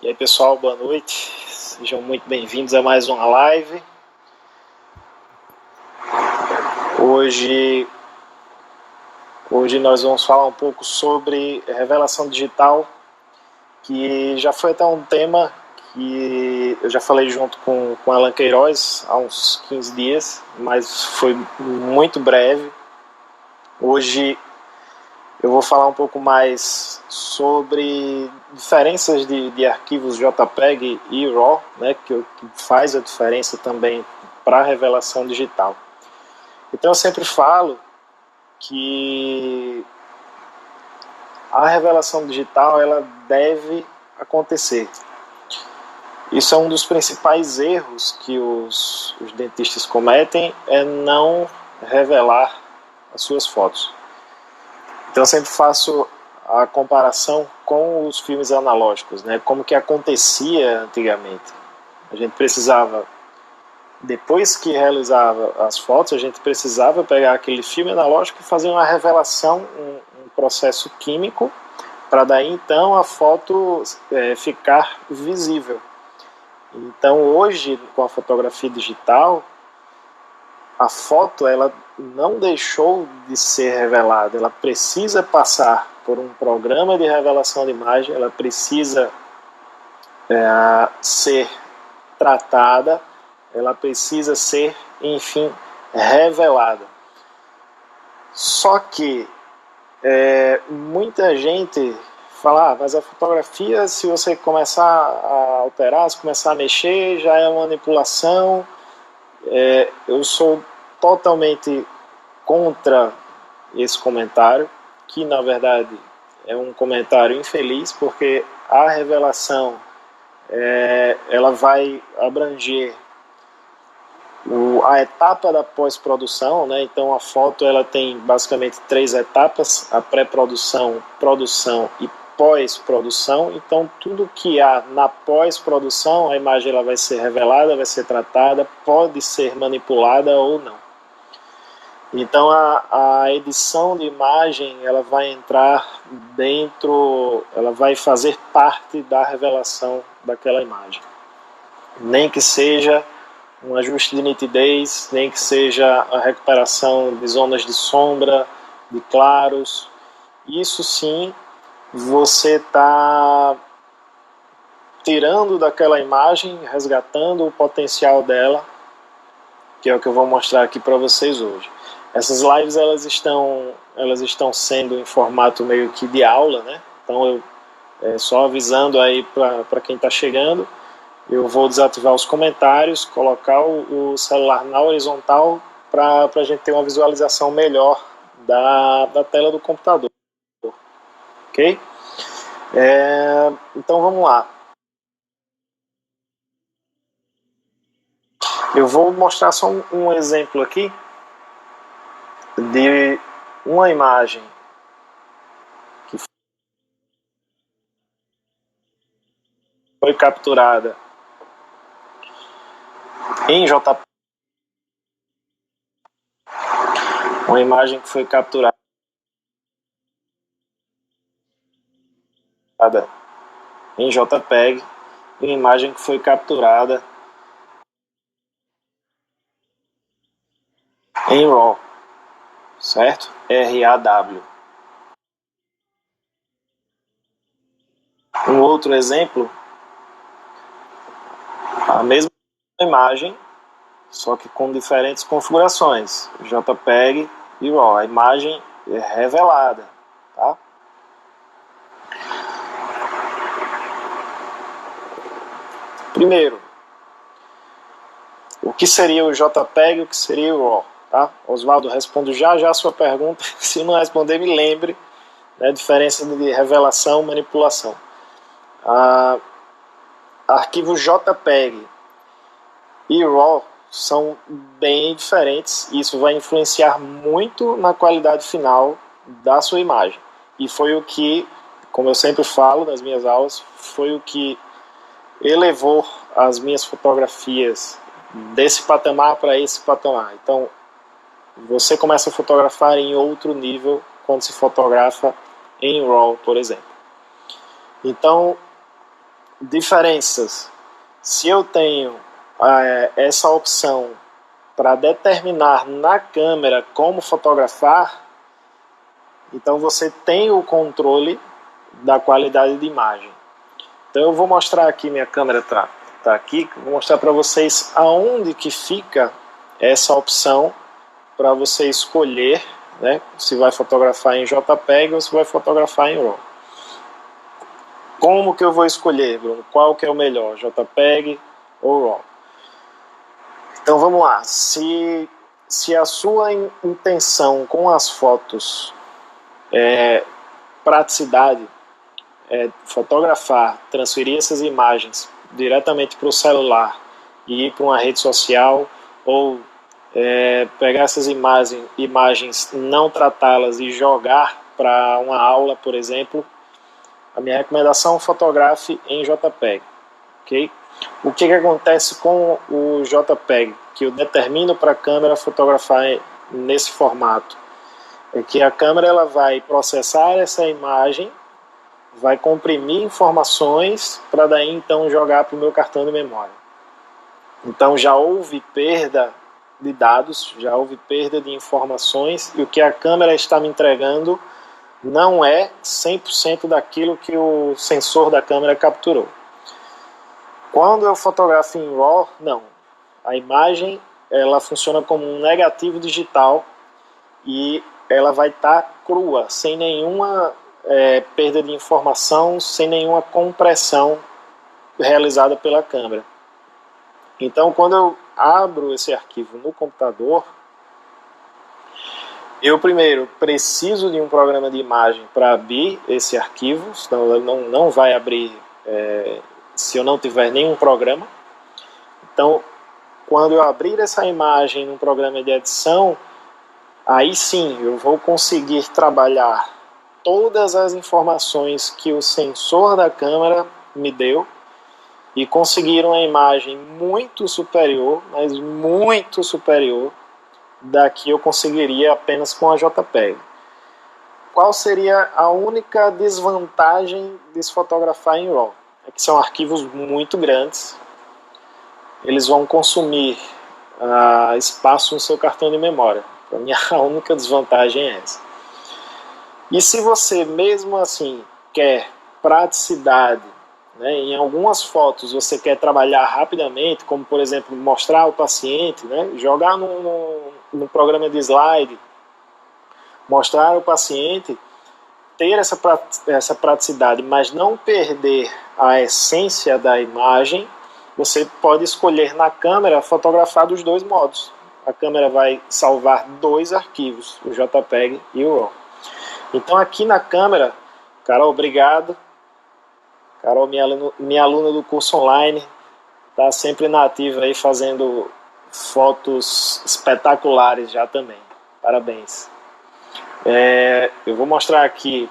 E aí pessoal, boa noite, sejam muito bem-vindos a mais uma live. Hoje nós vamos falar um pouco sobre revelação digital, que já foi até um tema que eu já falei junto com Alan Queiroz há uns 15 dias, mas foi muito breve. Hoje eu vou falar um pouco mais sobre diferenças de arquivos JPEG e RAW, né, que faz a diferença também para a revelação digital. Então eu sempre falo que a revelação digital ela deve acontecer. Isso é um dos principais erros que os dentistas cometem, é não revelar as suas fotos. Então eu sempre faço a comparação com os filmes analógicos, né? Como que acontecia antigamente. A gente precisava, depois que realizava as fotos, a gente precisava pegar aquele filme analógico e fazer uma revelação, um processo químico, para daí então a foto ficar visível. Então hoje, com a fotografia digital, a foto ela não deixou de ser revelada, ela precisa passar por um programa de revelação de imagem, ela precisa ser tratada, ela precisa ser, enfim, revelada. Só que muita gente fala, mas a fotografia, se você começar a alterar, se começar a mexer, já é manipulação. Eu sou totalmente contra esse comentário, que na verdade é um comentário infeliz, porque a revelação ela vai abranger a etapa da pós-produção, né? Então a foto ela tem basicamente 3 etapas: a pré-produção, produção e pós-produção. Então tudo que há na pós-produção, a imagem ela vai ser revelada, vai ser tratada, pode ser manipulada ou não. Então a edição de imagem ela vai entrar dentro, ela vai fazer parte da revelação daquela imagem. Nem que seja um ajuste de nitidez, nem que seja a recuperação de zonas de sombra, de claros. Isso sim, você está tirando daquela imagem, resgatando o potencial dela, que é o que eu vou mostrar aqui para vocês hoje. Essas lives elas estão sendo em formato meio que de aula, né? Então eu só avisando aí para quem está chegando, eu vou desativar os comentários, colocar o celular na horizontal para a gente ter uma visualização melhor da tela do computador, ok? Então vamos lá. Eu vou mostrar só um exemplo aqui de uma imagem que foi capturada em JPEG, uma imagem que foi capturada em JPEG e uma imagem que foi capturada em RAW, certo? RAW. Um outro exemplo, a mesma imagem, só que com diferentes configurações, JPEG e RAW. A imagem é revelada, tá? Primeiro, o que seria o JPEG e o que seria o RAW? Tá? Oswaldo, respondo já a sua pergunta. Se não responder, me lembre, né, a diferença de revelação e manipulação. Arquivos JPEG e RAW são bem diferentes e isso vai influenciar muito na qualidade final da sua imagem. E foi o que, como eu sempre falo nas minhas aulas, foi o que elevou as minhas fotografias desse patamar para esse patamar. Então, você começa a fotografar em outro nível quando se fotografa em RAW, por exemplo. Então, diferenças. Se eu tenho essa opção para determinar na câmera como fotografar, então você tem o controle da qualidade de imagem. Então eu vou mostrar aqui, minha câmera tá aqui, vou mostrar para vocês aonde que fica essa opção para você escolher, né, se vai fotografar em JPEG ou se vai fotografar em RAW. Como que eu vou escolher, Bruno? Qual que é o melhor, JPEG ou RAW? Então vamos lá, se a sua intenção com as fotos é praticidade, fotografar, transferir essas imagens diretamente para o celular e ir para uma rede social, ou pegar essas imagens, não tratá-las e jogar para uma aula, por exemplo, a minha recomendação é fotografe em JPEG. Okay? O que acontece com o JPEG, que eu determino para a câmera fotografar nesse formato? É que a câmera ela vai processar essa imagem, vai comprimir informações para daí então jogar para o meu cartão de memória. Então já houve perda de dados, já houve perda de informações, e o que a câmera está me entregando não é 100% daquilo que o sensor da câmera capturou. Quando eu fotografo em RAW, não. A imagem ela funciona como um negativo digital e ela vai estar crua, sem nenhuma perda de informação, sem nenhuma compressão realizada pela câmera. Então, quando eu abro esse arquivo no computador, eu primeiro preciso de um programa de imagem para abrir esse arquivo, senão ele não vai abrir se eu não tiver nenhum programa. Então, quando eu abrir essa imagem num programa de edição, aí sim eu vou conseguir trabalhar todas as informações que o sensor da câmera me deu e conseguir uma imagem muito superior, mas muito superior da que eu conseguiria apenas com a JPEG. Qual seria a única desvantagem de se fotografar em RAW? É que são arquivos muito grandes, eles vão consumir espaço no seu cartão de memória. Para mim, a única desvantagem é essa. E se você mesmo assim quer praticidade, né, em algumas fotos você quer trabalhar rapidamente, como por exemplo mostrar ao paciente, né, jogar no programa de slide, mostrar ao paciente, ter essa praticidade, mas não perder a essência da imagem, você pode escolher na câmera fotografar dos dois modos. A câmera vai salvar dois arquivos, o JPEG e o RAW. Então aqui na câmera, Carol, obrigado. Carol, minha aluna do curso online, está sempre na ativa aí fazendo fotos espetaculares já também. Parabéns. Eu vou mostrar aqui,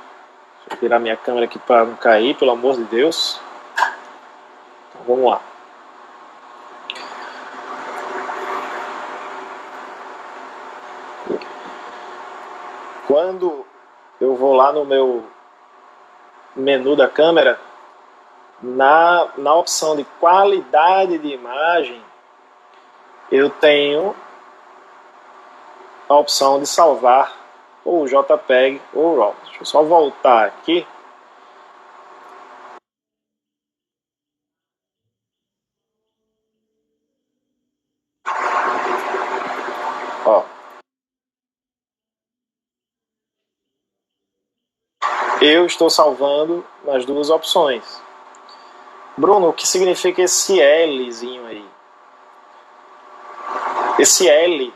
deixa eu virar minha câmera aqui para não cair, pelo amor de Deus. Então, vamos lá. Quando eu vou lá no meu menu da câmera, na opção de qualidade de imagem, eu tenho a opção de salvar ou JPEG ou RAW. Deixa eu só voltar aqui. Ó. Eu estou salvando nas duas opções. Bruno, o que significa esse Lzinho aí? Esse L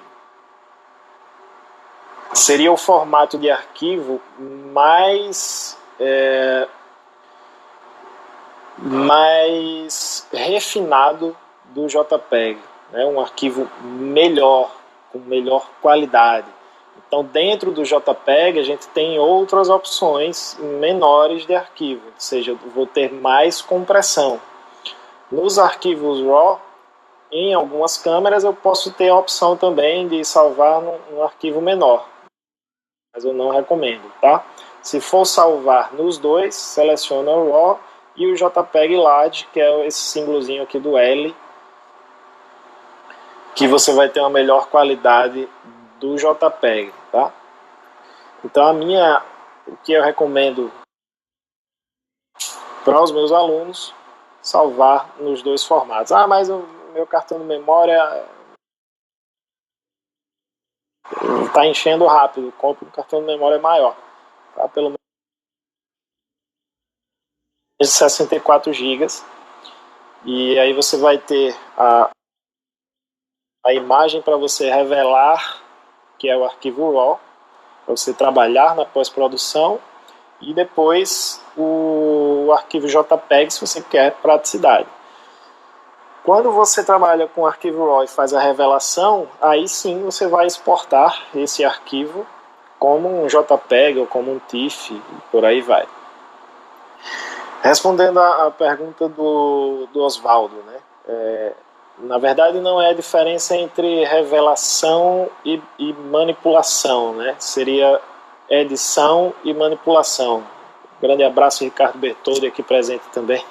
seria o formato de arquivo mais refinado do JPEG, né? Um arquivo melhor, com melhor qualidade. Então, dentro do JPEG, a gente tem outras opções menores de arquivo, ou seja, eu vou ter mais compressão. Nos arquivos RAW, em algumas câmeras, eu posso ter a opção também de salvar num arquivo menor, mas eu não recomendo, tá? Se for salvar nos dois, seleciona o RAW e o JPEG Large, que é esse símbolozinho aqui do L, que você vai ter uma melhor qualidade do JPEG, tá? Então o que eu recomendo para os meus alunos, salvar nos dois formatos. Ah, mas o meu cartão de memória está enchendo rápido, compre um cartão de memória maior, tá? Pelo menos de 64 GB, e aí você vai ter a imagem para você revelar, que é o arquivo RAW, para você trabalhar na pós-produção, e depois o arquivo JPEG se você quer praticidade. Quando você trabalha com o arquivo RAW e faz a revelação, aí sim você vai exportar esse arquivo como um JPEG ou como um TIFF, e por aí vai. Respondendo a pergunta do Oswaldo, né? Na verdade não é a diferença entre revelação e manipulação, né? Seria edição e manipulação. Grande abraço, Ricardo Bertoldi, aqui presente também.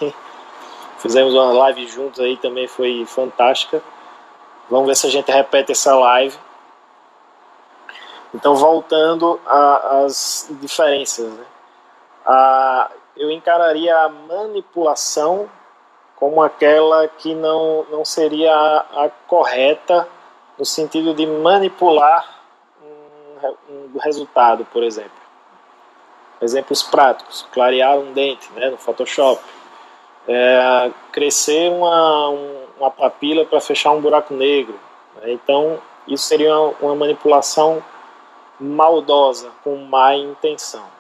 Fizemos uma live juntos aí, também foi fantástica. Vamos ver se a gente repete essa live. Então, voltando às diferenças, né? Eu encararia a manipulação como aquela que não seria a correta, no sentido de manipular um resultado, por exemplo. Exemplos práticos: clarear um dente, né, no Photoshop. Crescer uma papila para fechar um buraco negro, né? Então isso seria uma manipulação maldosa, com má intenção.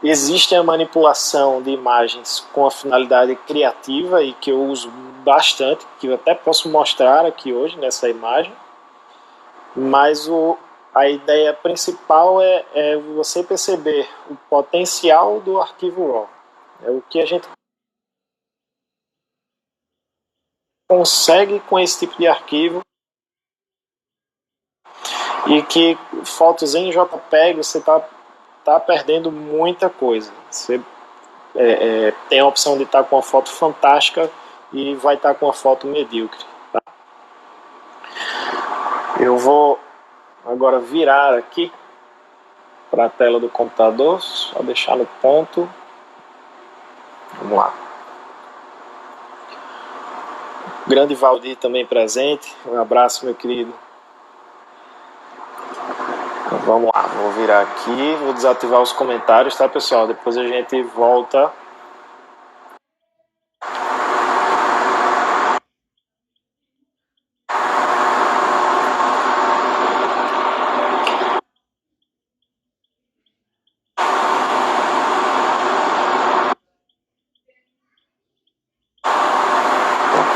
Existe a manipulação de imagens com a finalidade criativa, e que eu uso bastante, que eu até posso mostrar aqui hoje nessa imagem, mas a ideia principal é você perceber o potencial do arquivo RAW. É o que a gente consegue com esse tipo de arquivo, e que fotos em JPEG você tá perdendo muita coisa. Você tem a opção de estar com uma foto fantástica e vai estar com uma foto medíocre, tá? Eu vou agora virar aqui para a tela do computador, só deixar no ponto. Vamos lá. Grande Valdir também presente. Um abraço, meu querido. Vamos lá, vou virar aqui, vou desativar os comentários, tá, pessoal? Depois a gente volta.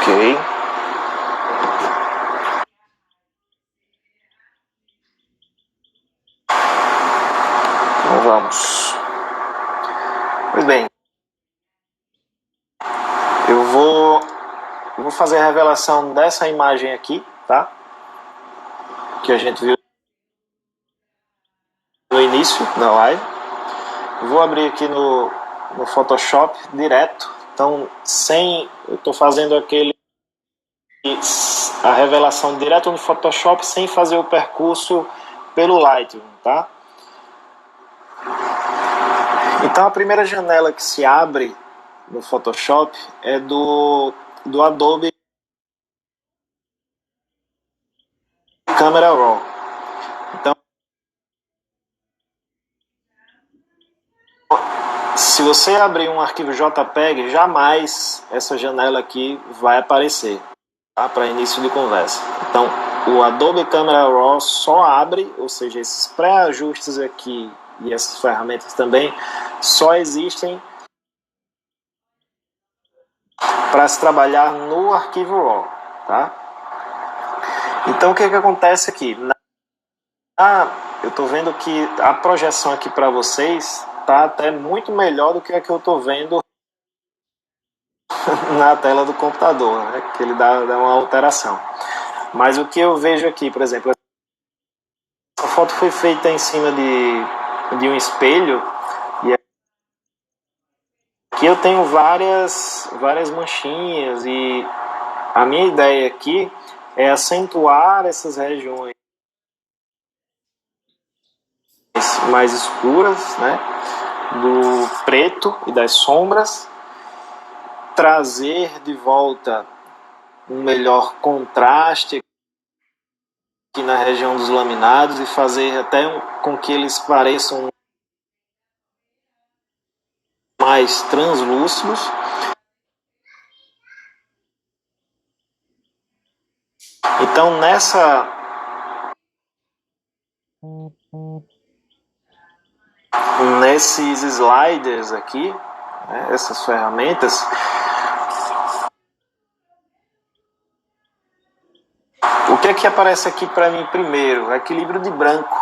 Ok. Então vamos. Pois bem, eu vou fazer a revelação dessa imagem aqui, tá? Que a gente viu no início da live. Vou abrir aqui no Photoshop direto. Então, eu estou fazendo a revelação direto no Photoshop, sem fazer o percurso pelo Lightroom, tá? Então, a primeira janela que se abre no Photoshop é do Adobe Camera Raw. Então, se você abrir um arquivo JPEG, jamais essa janela aqui vai aparecer, tá? Para início de conversa. Então, o Adobe Camera Raw só abre, ou seja, esses pré-ajustes aqui e essas ferramentas também só existem para se trabalhar no arquivo RAW, tá? Então, o que acontece aqui? Eu estou vendo que a projeção aqui para vocês tá até muito melhor do que a que eu estou vendo na tela do computador, né? Que ele dá uma alteração. Mas o que eu vejo aqui, por exemplo, essa foto foi feita em cima de um espelho, e aqui eu tenho várias manchinhas, e a minha ideia aqui é acentuar essas regiões mais escuras, né, do preto e das sombras, trazer de volta um melhor contraste aqui na região dos laminados e fazer até com que eles pareçam mais translúcidos. Então nesses sliders aqui, né, essas ferramentas, o que é que aparece aqui para mim primeiro? Equilíbrio de branco.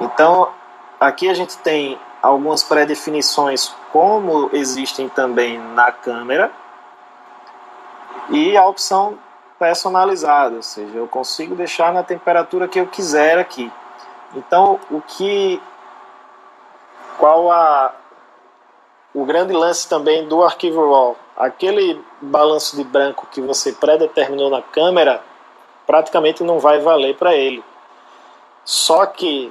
Então aqui a gente tem algumas pré-definições como existem também na câmera, e a opção personalizada, ou seja, eu consigo deixar na temperatura que eu quiser aqui. Então o grande lance também do arquivo RAW, aquele balanço de branco que você pré-determinou na câmera praticamente não vai valer para ele. Só que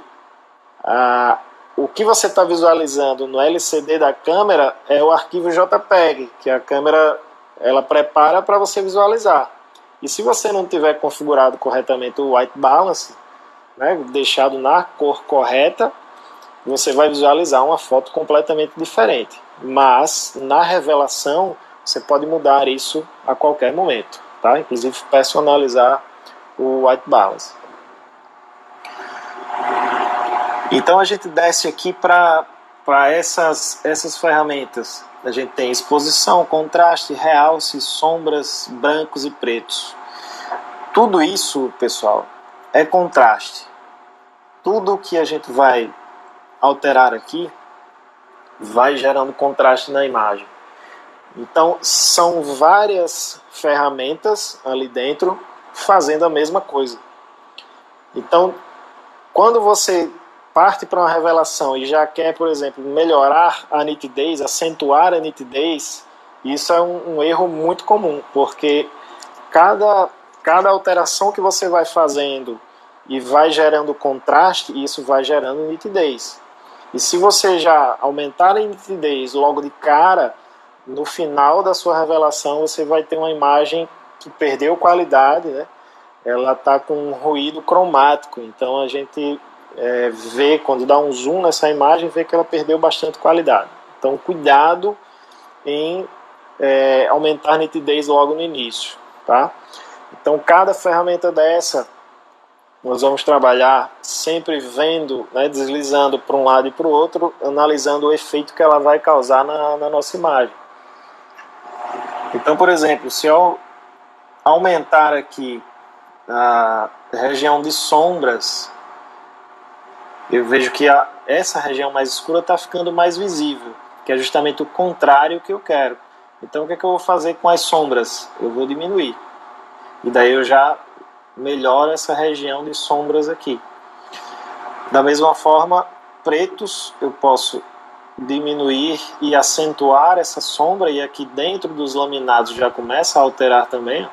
o que você está visualizando no LCD da câmera é o arquivo JPEG, que a câmera ela prepara para você visualizar. E se você não tiver configurado corretamente o white balance, né, deixado na cor correta, você vai visualizar uma foto completamente diferente. Mas na revelação você pode mudar isso a qualquer momento, tá? Inclusive personalizar o white balance. Então a gente desce aqui para essas ferramentas. A gente tem exposição, contraste, realce, sombras, brancos e pretos. Tudo isso, pessoal, é contraste. Tudo que a gente vai alterar aqui vai gerando contraste na imagem. Então são várias ferramentas ali dentro fazendo a mesma coisa. Então quando você parte para uma revelação e já quer, por exemplo, melhorar a nitidez, acentuar a nitidez, isso é um erro muito comum, porque cada alteração que você vai fazendo e vai gerando contraste, isso vai gerando nitidez. E se você já aumentar a nitidez logo de cara, no final da sua revelação você vai ter uma imagem que perdeu qualidade, né? Ela está com um ruído cromático, então a gente vê, quando dá um zoom nessa imagem, vê que ela perdeu bastante qualidade. Então cuidado em aumentar a nitidez logo no início, tá? Então cada ferramenta dessa nós vamos trabalhar sempre vendo, né, deslizando para um lado e para o outro, analisando o efeito que ela vai causar na nossa imagem. Então, por exemplo, se eu aumentar aqui a região de sombras, eu vejo que essa região mais escura está ficando mais visível, que é justamente o contrário que eu quero. Então o que é que eu vou fazer com as sombras? Eu vou diminuir. E daí eu já melhoro essa região de sombras aqui. Da mesma forma, pretos eu posso diminuir e acentuar essa sombra, e aqui dentro dos laminados já começa a alterar também.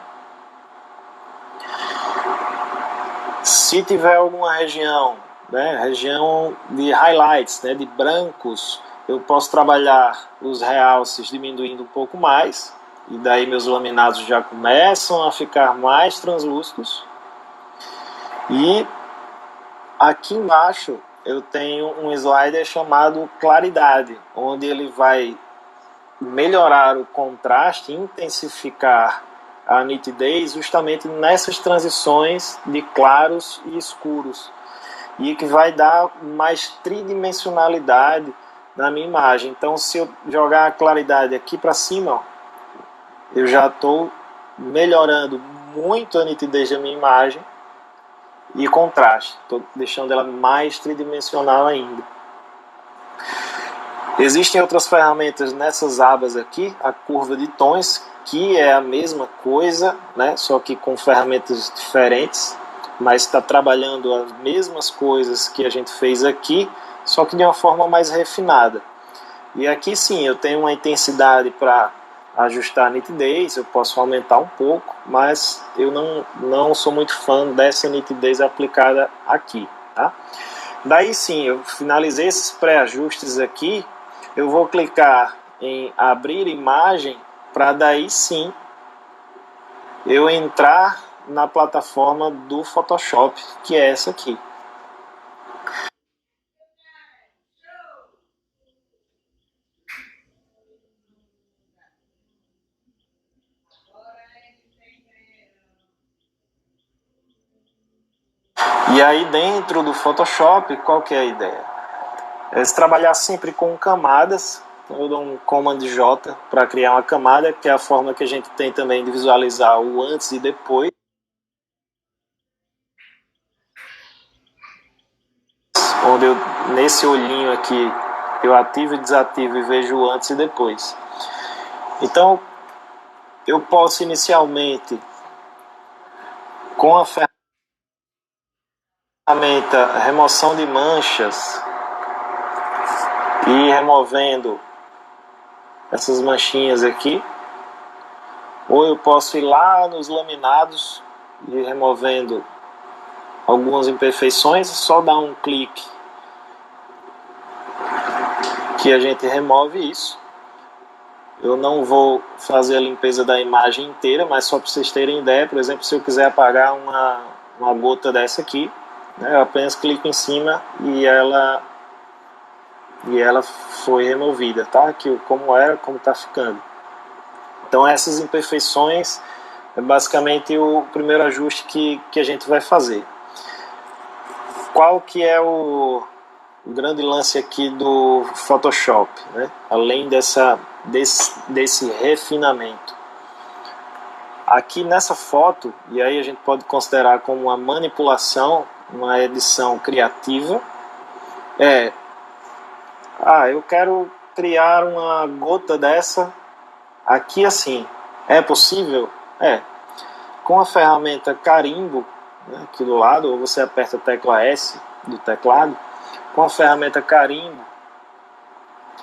Se tiver alguma região, né, região de highlights, né, de brancos, eu posso trabalhar os realces diminuindo um pouco mais, e daí meus laminados já começam a ficar mais translúcidos. E aqui embaixo eu tenho um slider chamado claridade, onde ele vai melhorar o contraste, intensificar a nitidez justamente nessas transições de claros e escuros, e que vai dar mais tridimensionalidade na minha imagem. Então se eu jogar a claridade aqui para cima, ó, eu já estou melhorando muito a nitidez da minha imagem e contraste, estou deixando ela mais tridimensional ainda. Existem outras ferramentas nessas abas aqui, a curva de tons, que é a mesma coisa, né, só que com ferramentas diferentes, mas está trabalhando as mesmas coisas que a gente fez aqui, só que de uma forma mais refinada. E aqui sim, eu tenho uma intensidade para ajustar a nitidez, eu posso aumentar um pouco, mas eu não sou muito fã dessa nitidez aplicada aqui, tá? Daí sim, eu finalizei esses pré-ajustes aqui, eu vou clicar em abrir imagem para daí sim eu entrar na plataforma do Photoshop, que é essa aqui. E aí dentro do Photoshop, qual que é a ideia? É trabalhar sempre com camadas. Então eu dou um Command J para criar uma camada, que é a forma que a gente tem também de visualizar o antes e depois. Onde eu, nesse olhinho aqui, eu ativo e desativo e vejo o antes e depois. Então eu posso inicialmente, com a ferramenta remoção de manchas, e removendo essas manchinhas aqui, ou eu posso ir lá nos laminados e ir removendo algumas imperfeições, é só dar um clique que a gente remove isso. Eu não vou fazer a limpeza da imagem inteira, mas só para vocês terem ideia, por exemplo, se eu quiser apagar uma gota dessa aqui, né, eu apenas clico em cima e ela foi removida, tá? Aqui como era, como está ficando. Então essas imperfeições é basicamente o primeiro ajuste que a gente vai fazer. Qual que é o grande lance aqui do Photoshop, né? Além desse refinamento? Aqui nessa foto, e aí a gente pode considerar como uma manipulação, uma edição criativa, eu quero criar uma gota dessa aqui assim. É possível? É. Com a ferramenta carimbo, né, aqui do lado, ou você aperta a tecla S do teclado, com a ferramenta carimbo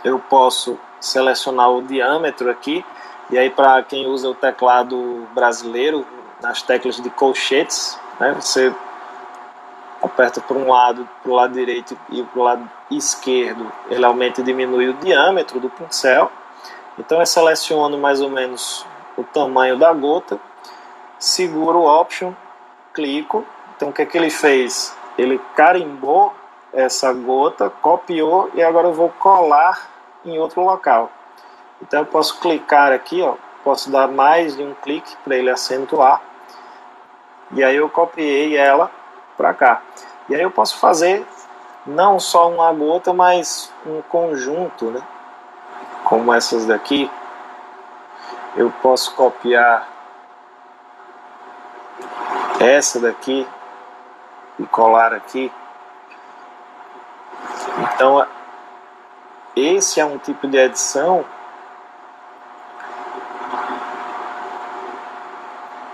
eu posso selecionar o diâmetro aqui, e aí para quem usa o teclado brasileiro, nas teclas de colchetes, né, você aperta para um lado, para o lado direito e para o lado esquerdo, ele aumenta e diminui o diâmetro do pincel. Então eu seleciono mais ou menos o tamanho da gota, seguro o Option, clico. Então o que é que ele fez? Ele carimbou essa gota, copiou e agora eu vou colar em outro local. Então eu posso clicar aqui, ó, posso dar mais de um clique para ele acentuar. E aí eu copiei ela para cá. E aí eu posso fazer não só uma gota, mas um conjunto, né? Como essas daqui. Eu posso copiar essa daqui e colar aqui. Então esse é um tipo de edição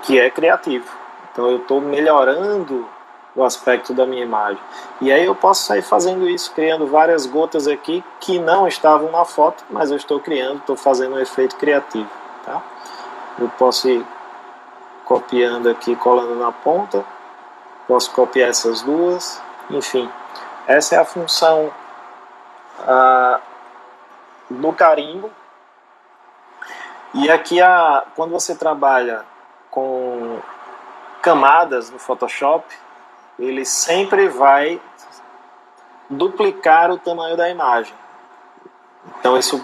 que é criativo. Então eu estou melhorando o aspecto da minha imagem. E aí eu posso sair fazendo isso, criando várias gotas aqui que não estavam na foto, mas eu estou criando, estou fazendo um efeito criativo. Tá? Eu posso ir copiando aqui, colando na ponta, posso copiar essas duas, enfim. Essa é a função do carimbo. E aqui, quando você trabalha com camadas no Photoshop, ele sempre vai duplicar o tamanho da imagem. Então isso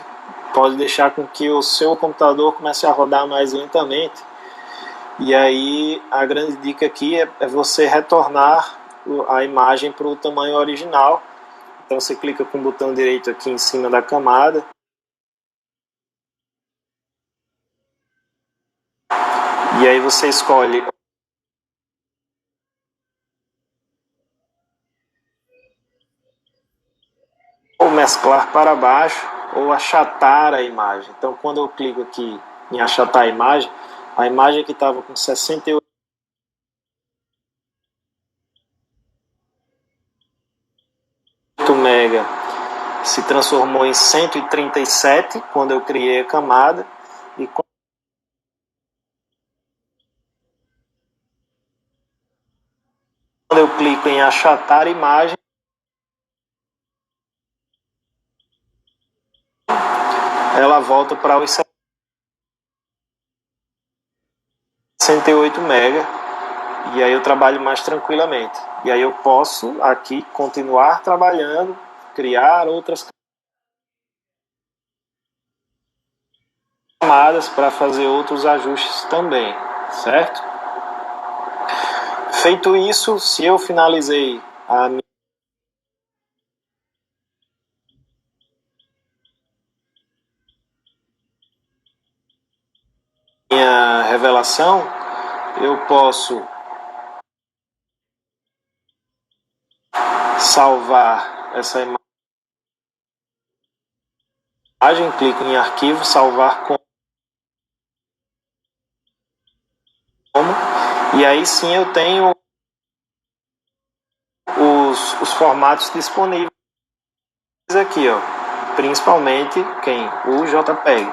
pode deixar com que o seu computador comece a rodar mais lentamente. E aí a grande dica aqui é você retornar a imagem para o tamanho original. Então você clica com o botão direito aqui em cima da camada. E aí você escolhe ou mesclar para baixo ou achatar a imagem. Então quando eu clico aqui em achatar a imagem que estava com 68 mega transformou em 137 quando eu criei a camada, e quando eu clico em achatar imagem, ela volta para os 68 MB, e aí eu trabalho mais tranquilamente. E aí eu posso aqui continuar trabalhando, criar outras camadas para fazer outros ajustes também, certo? Feito isso, se eu finalizei a minha revelação, eu posso salvar essa imagem, clico em arquivo, salvar como, e aí sim eu tenho os formatos disponíveis aqui, ó, principalmente o JPEG.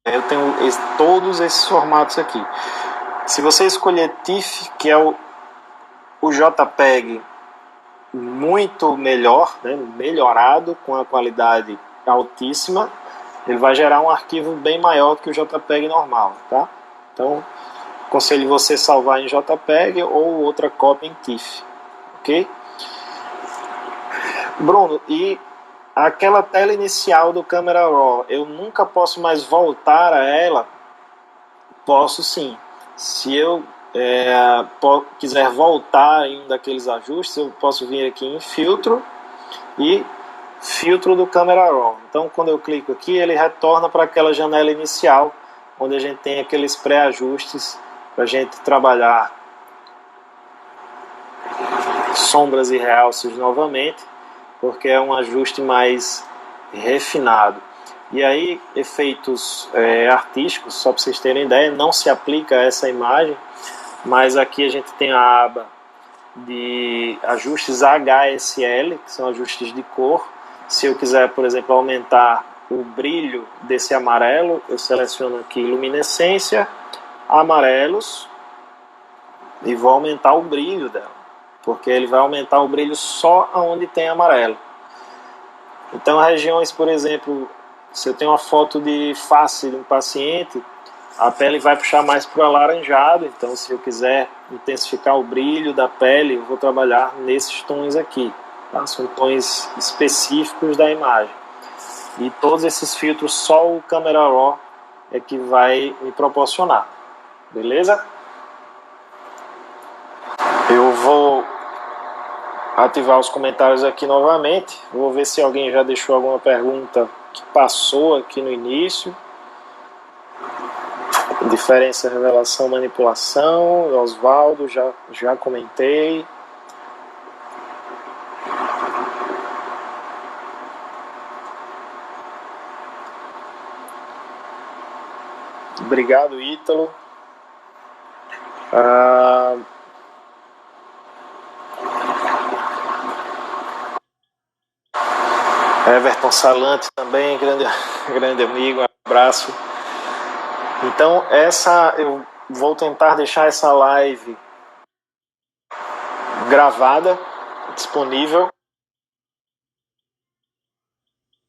Eu tenho todos esses formatos aqui. Se você escolher TIFF, que é o JPEG muito melhor, né, melhorado, com a qualidade altíssima, ele vai gerar um arquivo bem maior do que o JPEG normal, tá? Então, aconselho você salvar em JPEG ou outra cópia em TIFF, ok? Bruno, e aquela tela inicial do Camera Raw, eu nunca posso mais voltar a ela? Posso sim. Se eu quiser voltar em um daqueles ajustes, eu posso vir aqui em filtro e filtro do Camera Raw. Então, quando eu clico aqui, ele retorna para aquela janela inicial, onde a gente tem aqueles pré-ajustes para a gente trabalhar sombras e realces novamente, porque é um ajuste mais refinado. E aí, efeitos artísticos, só para vocês terem ideia, não se aplica a essa imagem, mas aqui a gente tem a aba de ajustes HSL, que são ajustes de cor. Se eu quiser, por exemplo, aumentar o brilho desse amarelo, eu seleciono aqui luminescência, amarelos, e vou aumentar o brilho dela, porque ele vai aumentar o brilho só onde tem amarelo. Então, regiões, por exemplo, se eu tenho uma foto de face de um paciente, a pele vai puxar mais para o alaranjado, então se eu quiser intensificar o brilho da pele, eu vou trabalhar nesses tons aqui, tá? São tons específicos da imagem. E todos esses filtros só o Camera Raw é que vai me proporcionar, beleza? Eu vou ativar os comentários aqui novamente, vou ver se alguém já deixou alguma pergunta que passou aqui no início. Diferença, revelação, manipulação, Oswaldo, já comentei. Obrigado, Ítalo. Everton Salante também, grande amigo, um abraço. Então, eu vou tentar deixar essa live gravada, disponível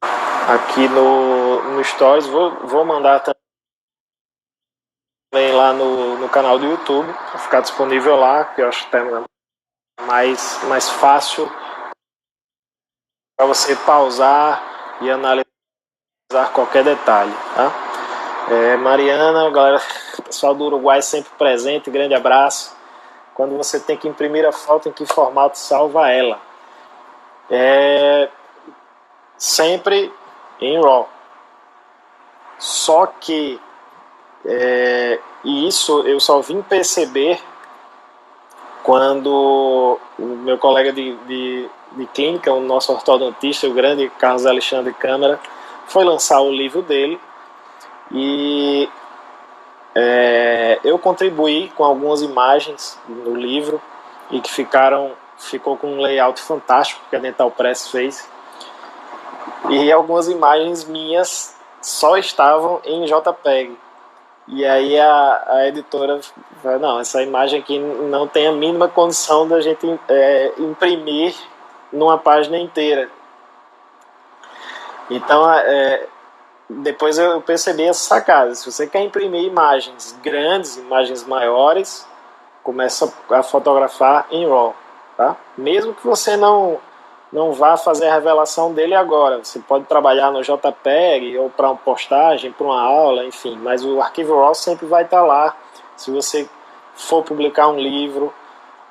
aqui no Stories. Vou mandar também lá no canal do YouTube, para ficar disponível lá, que eu acho que é mais fácil para você pausar e analisar qualquer detalhe, tá? Mariana, galera, pessoal do Uruguai sempre presente, grande abraço. Quando você tem que imprimir a foto, em que formato salva ela? Sempre em RAW. Só que e isso eu só vim perceber quando o meu colega de clínica, o nosso ortodontista, o grande Carlos Alexandre Câmara, foi lançar o livro dele, e eu contribuí com algumas imagens no livro e que ficou com um layout fantástico que a Dental Press fez. e algumas imagens minhas só estavam em JPEG. E aí a editora falou, não, essa imagem aqui não tem a mínima condição da gente imprimir numa página inteira. Então, depois eu percebi essa sacada. Se você quer imprimir imagens grandes, imagens maiores, começa a fotografar em RAW, tá? Mesmo que você não vá fazer a revelação dele agora, você pode trabalhar no JPEG ou para uma postagem, para uma aula, enfim, mas o arquivo RAW sempre vai estar lá. Se você for publicar um livro,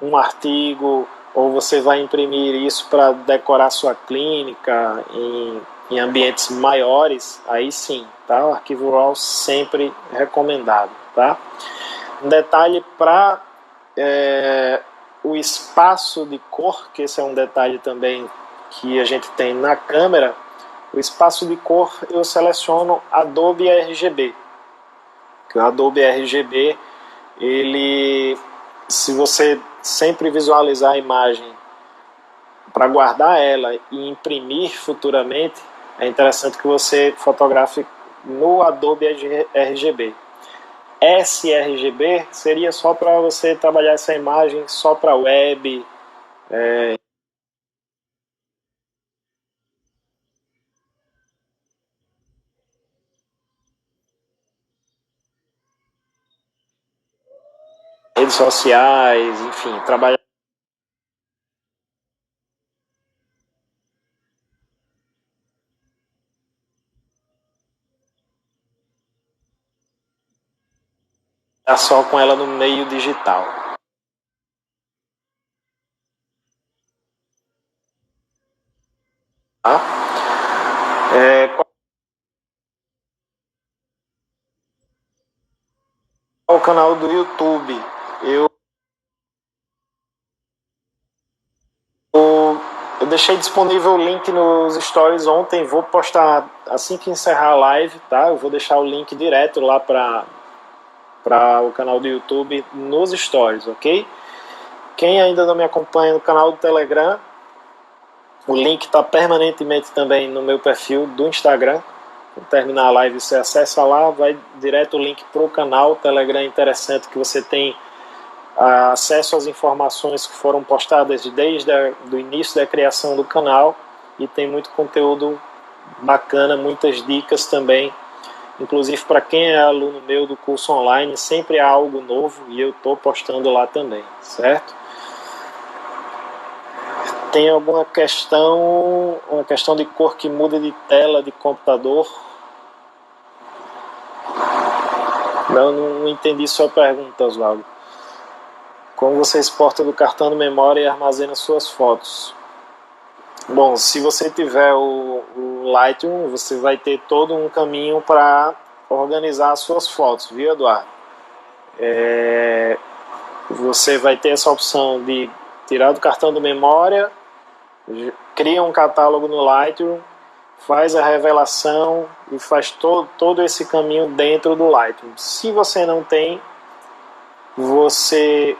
um artigo, ou você vai imprimir isso para decorar sua clínica em ambientes maiores, aí sim, tá? O arquivo RAW sempre recomendado, tá? Um detalhe para o espaço de cor, que esse é um detalhe também que a gente tem na câmera. O espaço de cor eu seleciono Adobe RGB. O Adobe RGB, ele, se você sempre visualizar a imagem para guardar ela e imprimir futuramente, é interessante que você fotografe no Adobe RGB. sRGB seria só para você trabalhar essa imagem só para web, redes sociais, enfim, trabalhar só com ela no meio digital. Tá? Qual o canal do YouTube? Eu Eu deixei disponível o link nos stories ontem, vou postar assim que encerrar a live, tá? Eu vou deixar o link direto lá para o canal do YouTube nos stories, ok? Quem ainda não me acompanha no canal do Telegram, o link está permanentemente também no meu perfil do Instagram. Quando terminar a live, você acessa lá, vai direto o link para o canal. O Telegram é interessante que você tem acesso às informações que foram postadas desde o início da criação do canal e tem muito conteúdo bacana, muitas dicas também, inclusive para quem é aluno meu do curso online, sempre há algo novo e eu estou postando lá também, certo? Tem alguma questão, uma questão de cor que muda de tela de computador? Não entendi sua pergunta, Oswaldo. Como você exporta do cartão de memória e armazena suas fotos? Bom, se você tiver o Lightroom, você vai ter todo um caminho para organizar as suas fotos, viu, Eduardo? Você vai ter essa opção de tirar do cartão de memória, cria um catálogo no Lightroom, faz a revelação e faz todo esse caminho dentro do Lightroom. Se você não tem, você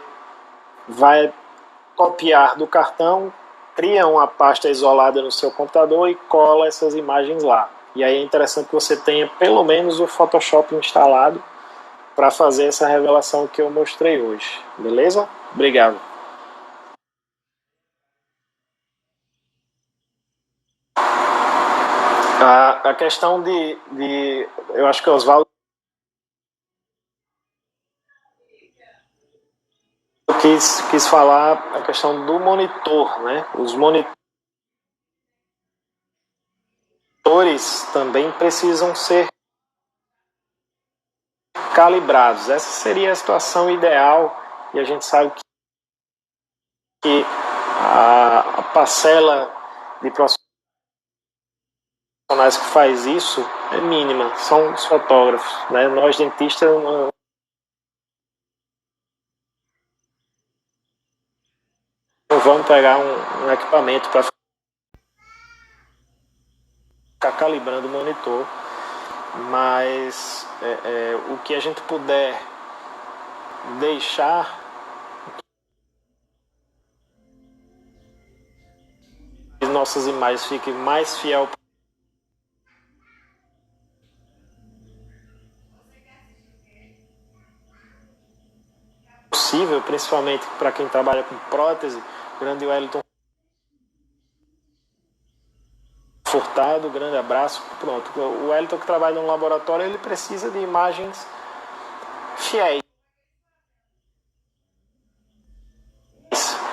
vai copiar do cartão, cria uma pasta isolada no seu computador e cola essas imagens lá. E aí é interessante que você tenha pelo menos o Photoshop instalado para fazer essa revelação que eu mostrei hoje. Beleza? Obrigado. A questão eu acho que o Oswaldo quis falar a questão do monitor, né? Os monitores também precisam ser calibrados. Essa seria a situação ideal e a gente sabe que a parcela de profissionais que faz isso é mínima, são os fotógrafos, né? Nós dentistas não vamos pegar um equipamento para ficar calibrando o monitor, mas o que a gente puder deixar que nossas imagens fiquem mais fiel possível, principalmente para quem trabalha com prótese. Grande Wellington Furtado, grande abraço. Pronto, o Wellington que trabalha no laboratório, ele precisa de imagens fiéis,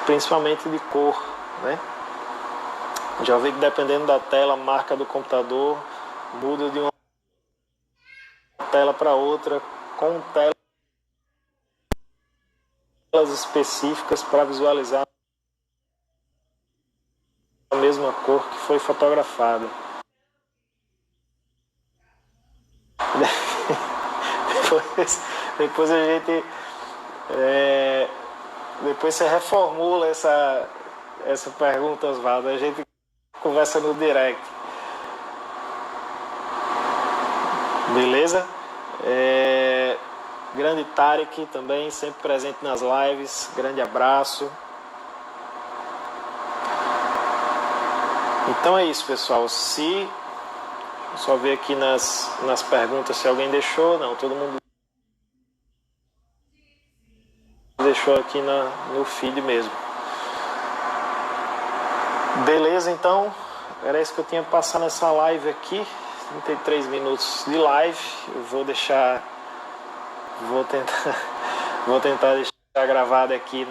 principalmente de cor, né? Já vi que dependendo da tela, a marca do computador muda de uma tela para outra, com telas específicas para visualizar a mesma cor que foi fotografada. Depois a gente depois você reformula essa pergunta, Osvaldo. A gente conversa no direct. Beleza? Grande Tarek também, sempre presente nas lives. Grande abraço. Então é isso, pessoal. Só ver aqui nas perguntas se alguém deixou. Não, todo mundo deixou aqui no feed mesmo. Beleza, então. Era isso que eu tinha que passar nessa live aqui. 33 minutos de live. Eu vou tentar deixar gravado aqui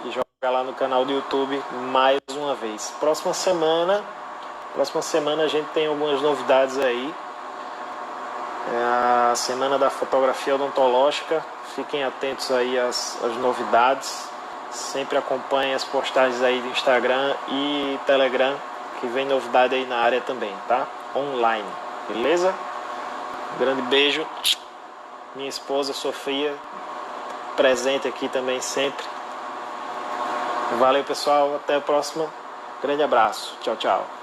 e jogar lá no canal do YouTube mais uma vez. Próxima semana a gente tem algumas novidades aí. É a semana da fotografia odontológica. Fiquem atentos aí às novidades. Sempre acompanhem as postagens aí do Instagram e Telegram, que vem novidade aí na área também, tá? Online, beleza? Um grande beijo. Minha esposa Sofia, presente aqui também sempre. Valeu, pessoal. Até a próxima. Grande abraço. Tchau, tchau.